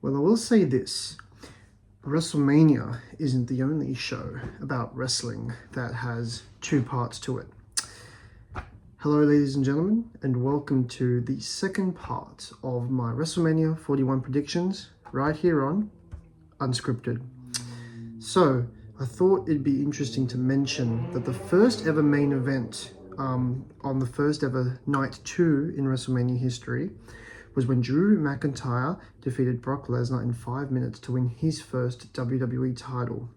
Well, I will say this. Wrestlemania isn't the only show about wrestling that has two parts to it. Hello, ladies and gentlemen, and welcome to the second part of my Wrestlemania 41 predictions right here on Unscripted. So, I thought it'd be interesting to mention that the first ever main event on the first ever night 2 in WrestleMania history was when Drew McIntyre defeated Brock Lesnar in 5 minutes to win his first WWE title.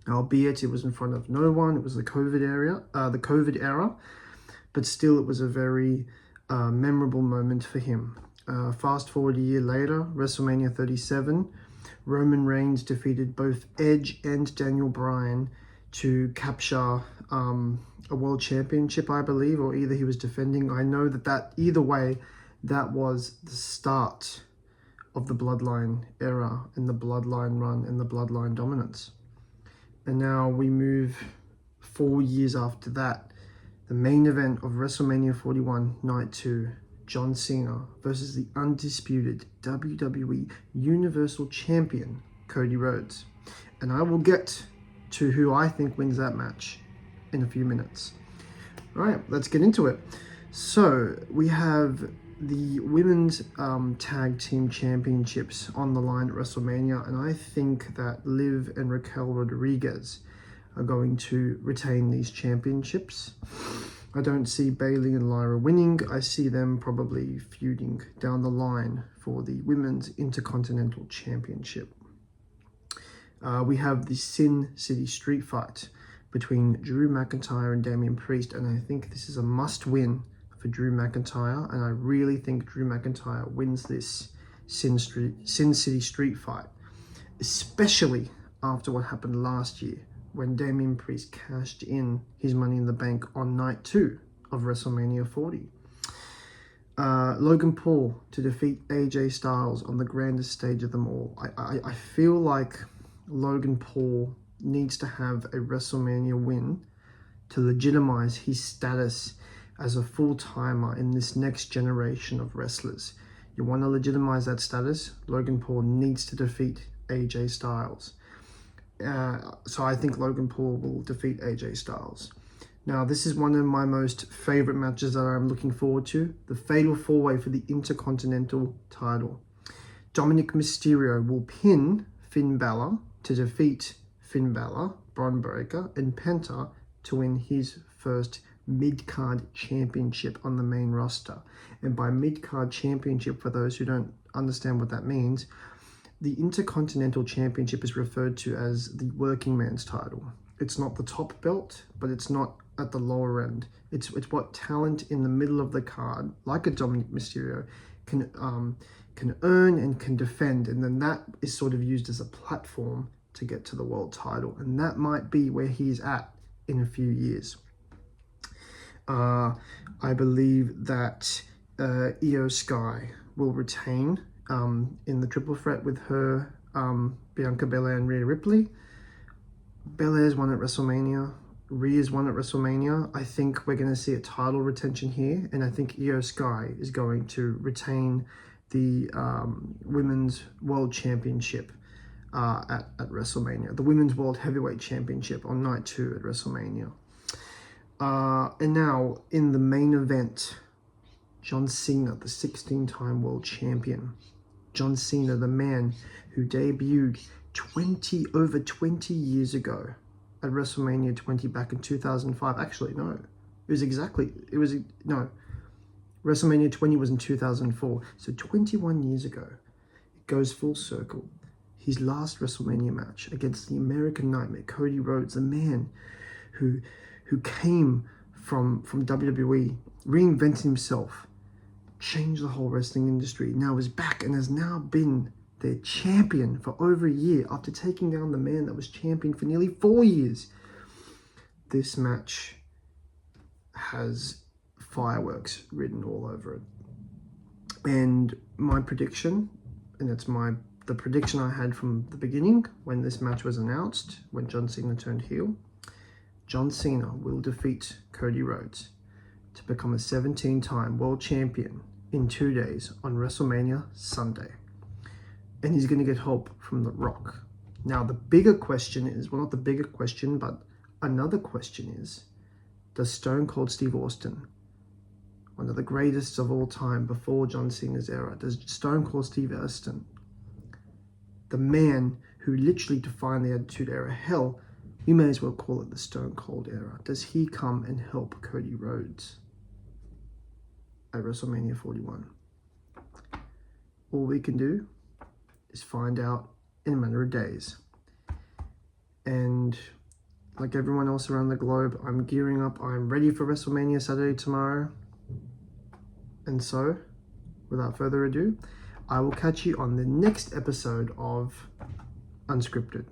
Albeit it was in front of no one, it was the COVID era, but still it was a very memorable moment for him. Fast forward a year later, WrestleMania 37, Roman Reigns defeated both Edge and Daniel Bryan to capture a world championship, I believe, or either he was defending. I know that either way, that was the start of the Bloodline era and the Bloodline run and the Bloodline dominance. And now we move 4 years after that. The main event of WrestleMania 41 Night 2, John Cena versus the undisputed WWE Universal Champion, Cody Rhodes. And I will get to who I think wins that match in a few minutes. All right, let's get into it. So we have the women's tag team championships on the line at WrestleMania, and I think that Liv and Raquel Rodriguez are going to retain these championships. I don't see Bayley and Lyra winning. I see them probably feuding down the line for the women's Intercontinental Championship. We have the Sin City Street Fight between Drew McIntyre and Damian Priest, and I think this is a must-win for Drew McIntyre, and I really think Drew McIntyre wins this Sin City Street Fight, especially after what happened last year when Damian Priest cashed in his Money in the Bank on night 2 of WrestleMania 40. Logan Paul to defeat AJ Styles on the grandest stage of them all. I feel like Logan Paul needs to have a WrestleMania win to legitimize his status as a full-timer in this next generation of wrestlers. You want to legitimize that status, Logan Paul needs to defeat AJ Styles. So I think Logan Paul will defeat AJ Styles. Now, this is one of my most favorite matches that I'm looking forward to, the Fatal 4-Way for the Intercontinental title. Dominic Mysterio will pin Finn Balor to defeat Finn Balor, Bron Breakker, and Penta to win his first mid-card championship on the main roster. And by mid-card championship, for those who don't understand what that means, the Intercontinental Championship is referred to as the working man's title. It's not the top belt, but it's not at the lower end. It's what talent in the middle of the card, like a Dominic Mysterio, can earn and can defend, and then that is sort of used as a platform to get to the world title, and that might be where he's at in a few years. I believe that Io Sky will retain in the triple threat with her, Bianca Belair and Rhea Ripley. Belair's won at WrestleMania. Rhea's won at WrestleMania. I think we're going to see a title retention here, and I think Io Sky is going to retain the Women's World Championship at WrestleMania. The Women's World Heavyweight Championship on night 2 at WrestleMania. And now, in the main event, John Cena, the 16-time world champion. John Cena, the man who debuted over 20 years ago at WrestleMania 20 back in 2005. Actually, no. WrestleMania 20 was in 2004. So 21 years ago, it goes full circle. His last WrestleMania match against the American Nightmare, Cody Rhodes, the man who came from WWE, reinvented himself, changed the whole wrestling industry, now is back and has now been their champion for over a year after taking down the man that was champion for nearly 4 years. This match has fireworks written all over it. And my prediction, and it's the prediction I had from the beginning when this match was announced, when John Cena turned heel, John Cena will defeat Cody Rhodes to become a 17-time world champion in 2 days on WrestleMania Sunday. and he's going to get help from The Rock. Now, the bigger question is, well, not the bigger question, but another question is, does Stone Cold Steve Austin, one of the greatest of all time before John Cena's era, does Stone Cold Steve Austin, the man who literally defined the Attitude Era, hell, we may as well call it the Stone Cold Era, does he come and help Cody Rhodes at WrestleMania 41? All we can do is find out in a matter of days. And like everyone else around the globe, I'm gearing up. I'm ready for WrestleMania Saturday tomorrow. And so, without further ado, I will catch you on the next episode of Unscripted.